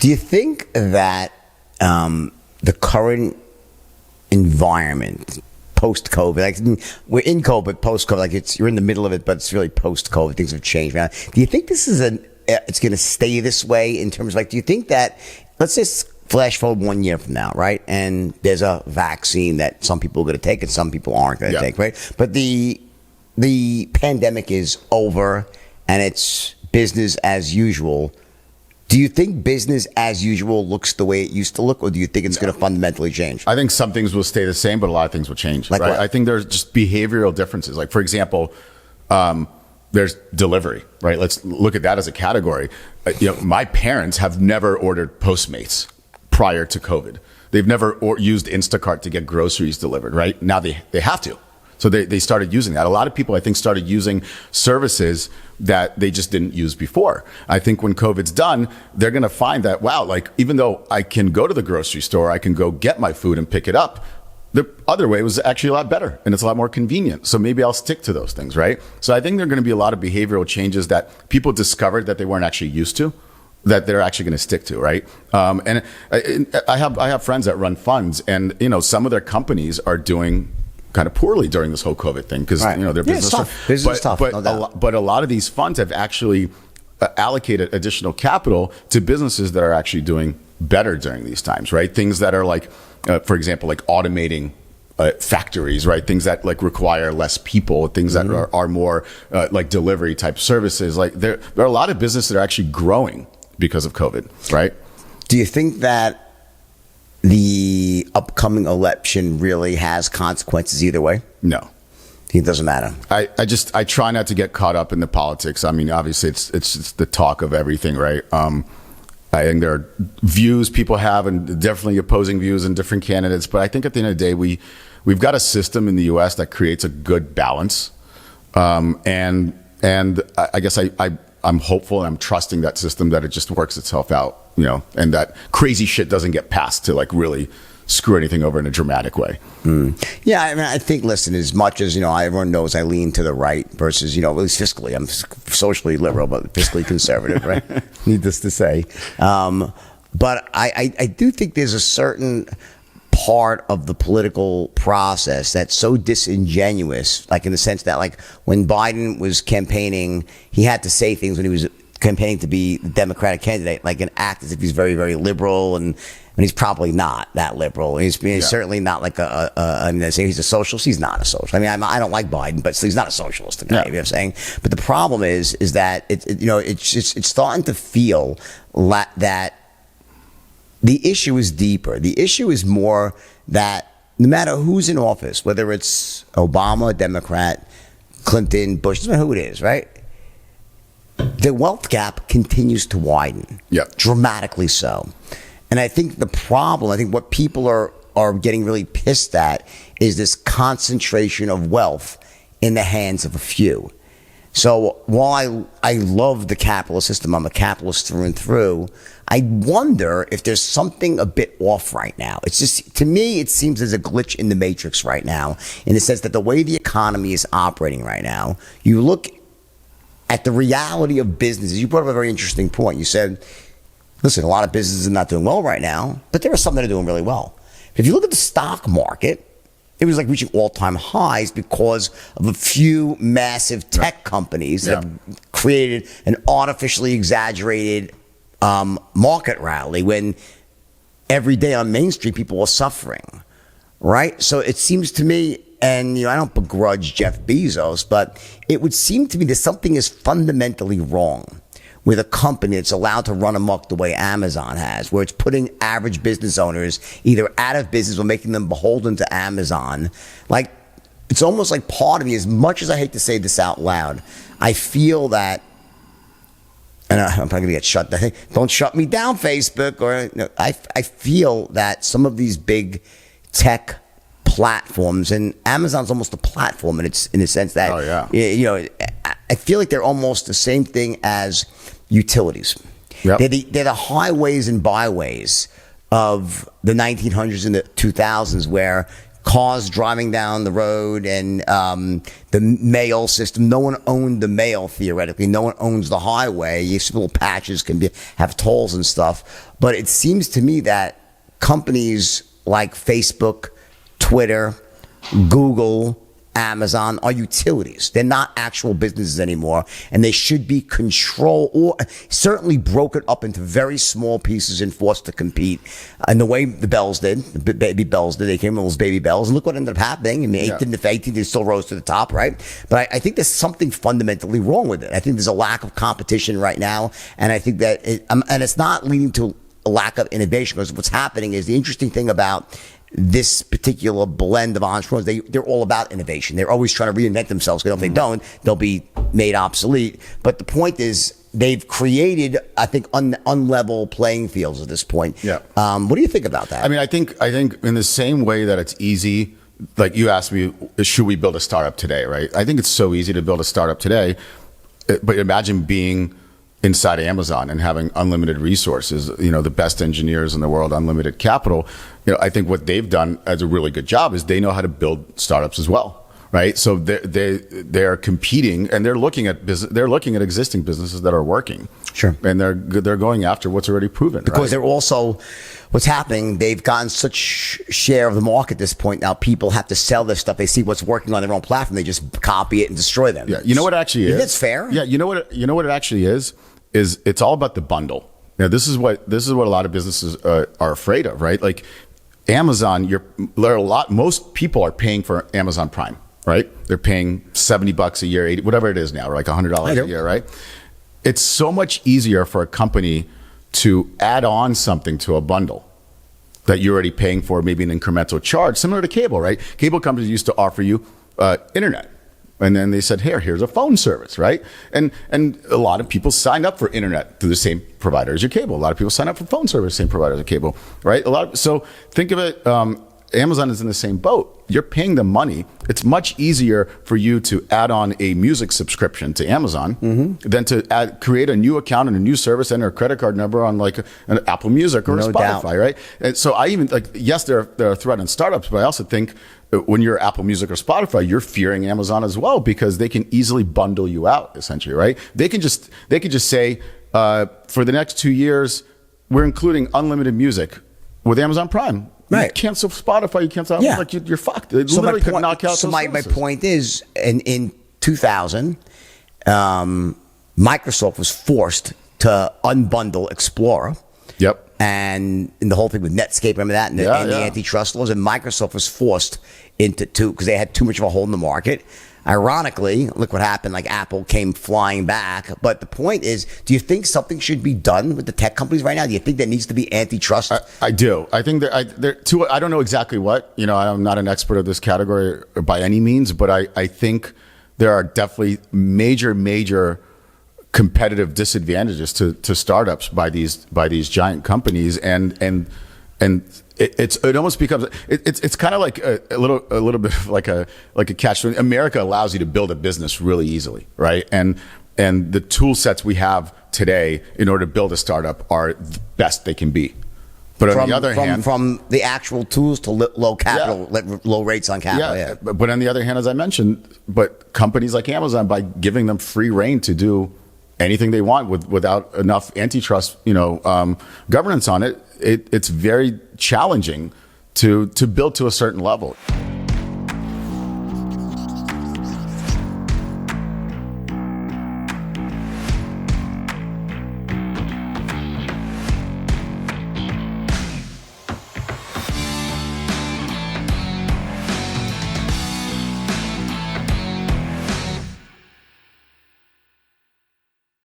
Do you think that the current environment post-COVID, like we're in COVID, post-COVID, like you're in the middle of it, but it's really post-COVID. Things have changed. Do you think this is it's going to stay this way in terms of like? Do you think that, let's just flash forward 1 year from now, right? And there's a vaccine that some people are going to take and some people aren't going to take, right? But the pandemic is over and it's business as usual. Do you think business as usual looks the way it used to look, or do you think it's going to fundamentally change? I think some things will stay the same, but a lot of things will change. Like right? what? I think there's just behavioral differences. Like, for example, there's delivery, right? Let's look at that as a category. My parents have never ordered Postmates prior to COVID. They've never used Instacart to get groceries delivered, right? Now they have to. So they started using that. A lot of people, I think, started using services that they just didn't use before. I think when COVID's done, they're going to find that, wow, like even though I can go to the grocery store, I can go get my food and pick it up, the other way was actually a lot better and it's a lot more convenient. So maybe I'll stick to those things, right? So I think there are going to be a lot of behavioral changes that people discovered that they weren't actually used to, that they're actually going to stick to, right? And I have friends that run funds, and some of their companies are doing kind of poorly during this whole COVID thing because their business is tough. Business is tough, no doubt. But a lot of these funds have actually allocated additional capital to businesses that are actually doing better during these times, right? Things that are like, for example, like automating factories, right? Things that like require less people, things that are more like delivery type services. Like there are a lot of businesses that are actually growing because of COVID, right? Do you think that the upcoming election really has consequences either way? No. It doesn't matter. I try not to get caught up in the politics. I mean, obviously it's the talk of everything, right? I think there are views people have and definitely opposing views and different candidates. But I think at the end of the day, we've got a system in the U.S. that creates a good balance. And I guess I'm hopeful and I'm trusting that system that it just works itself out, and that crazy shit doesn't get passed to like really screw anything over in a dramatic way. Yeah, I mean, I think, listen, as much as, everyone knows I lean to the right versus, at least fiscally, I'm socially liberal, but fiscally conservative, right? Needless to say. But I do think there's a certain part of the political process that's so disingenuous, like in the sense that, like, when Biden was campaigning, he had to say things when he was campaigning to be the Democratic candidate, like, and act as if he's very, very liberal, and he's probably not that liberal. He's certainly not like they say he's a socialist. He's not a socialist. I mean, I don't like Biden, but he's not a socialist. You know what I'm saying? But the problem is that it's starting to feel that the issue is deeper. The issue is more that no matter who's in office, whether it's Obama, Democrat, Clinton, Bush, doesn't matter who it is, right? The wealth gap continues to widen, dramatically so. And I think the problem, what people are getting really pissed at is this concentration of wealth in the hands of a few. So while I love the capitalist system, I'm a capitalist through and through, I wonder if there's something a bit off right now. It's just, to me, it seems there's a glitch in the matrix right now, in the sense that the way the economy is operating right now, you look at the reality of businesses. You brought up a very interesting point. You said, listen, a lot of businesses are not doing well right now, but there are some that are doing really well. If you look at the stock market, it was like reaching all-time highs because of a few massive tech companies that have created an artificially exaggerated market rally when every day on Main Street people are suffering, right? So it seems to me, and I don't begrudge Jeff Bezos, but it would seem to me that something is fundamentally wrong with a company that's allowed to run amok the way Amazon has, where it's putting average business owners either out of business or making them beholden to Amazon. Like, it's almost like part of me, as much as I hate to say this out loud, I feel that, and I'm probably going to get shut down. Don't shut me down, Facebook. I feel that some of these big tech platforms, and Amazon's almost a platform in the sense that, I feel like they're almost the same thing as utilities. They're the highways and byways of the 1900s and the 2000s, where cars driving down the road and the mail system. No one owned the mail, theoretically. No one owns the highway. These little patches can have tolls and stuff. But it seems to me that companies like Facebook, Twitter, Google, Amazon are utilities. They're not actual businesses anymore, and they should be controlled or certainly broken up into very small pieces and forced to compete. And the way the Bells did, the baby Bells did, they came with those baby Bells, and look what ended up happening. I mean, 18 to 18, they still rose to the top, right? But I think there's something fundamentally wrong with it. I think there's a lack of competition right now, and I think that, and it's not leading to a lack of innovation, because what's happening is the interesting thing about this particular blend of entrepreneurs, they're all about innovation. They're always trying to reinvent themselves, because if they don't, they'll be made obsolete. But the point is, they've created, I think, unlevel playing fields at this point. Yeah. What do you think about that? I mean, I think in the same way that it's easy, like you asked me, should we build a startup today, right? I think it's so easy to build a startup today, but imagine being inside Amazon and having unlimited resources, the best engineers in the world, unlimited capital. I think what they've done as a really good job is they know how to build startups as well, right? So they're competing, and they're looking at existing businesses that are working. Sure. And they're going after what's already proven. Because right? they're also, what's happening, they've gotten such share of the market at this point. Now people have to sell this stuff. They see what's working on their own platform. They just copy it and destroy them. Yeah. You know what it actually is? That's fair. Yeah. You know what it actually is it's all about the bundle. Now, this is what a lot of businesses are afraid of, right? Like Amazon, most people are paying for Amazon Prime, right? They're paying $70 a year, 80, whatever it is now, or like $100 a year, right? It's so much easier for a company to add on something to a bundle that you're already paying for, maybe an incremental charge, similar to cable, right? Cable companies used to offer you internet. And then they said, here's a phone service, right? And a lot of people signed up for internet through the same provider as your cable. A lot of people sign up for phone service, same provider as your cable, right? So think of it, Amazon is in the same boat. You're paying them money. It's much easier for you to add on a music subscription to Amazon than to create a new account and a new service, enter a credit card number on like an Apple Music or a Spotify, right? And so I even yes, there are a threat on startups, but I also think when you're Apple Music or Spotify, you're fearing Amazon as well, because they can easily bundle you out, essentially, right? They can just say, for the next 2 years, we're including unlimited music with Amazon Prime. Right. You cancel Spotify, you cancel you're fucked. It literally could knock out my point is, in 2000, Microsoft was forced to unbundle Explorer. Yep. And the whole thing with Netscape, remember that? And the antitrust laws. And Microsoft was forced into because they had too much of a hold in the market. Ironically, look what happened. Like Apple came flying back. But the point is, do you think something should be done with the tech companies right now? Do you think there needs to be antitrust? I do. I think that I don't know exactly what. I'm not an expert of this category by any means, but I think there are definitely major competitive disadvantages to startups by these giant companies, and it almost becomes it's kind of like a little bit of like a catch. America allows you to build a business really easily, right? And the tool sets we have today in order to build a startup are the best they can be. But on the other hand, from the actual tools to low capital, low rates on capital. But on the other hand, as I mentioned, but companies like Amazon, by giving them free reign to do anything they want without enough antitrust, governance on it, it's very challenging to build to a certain level.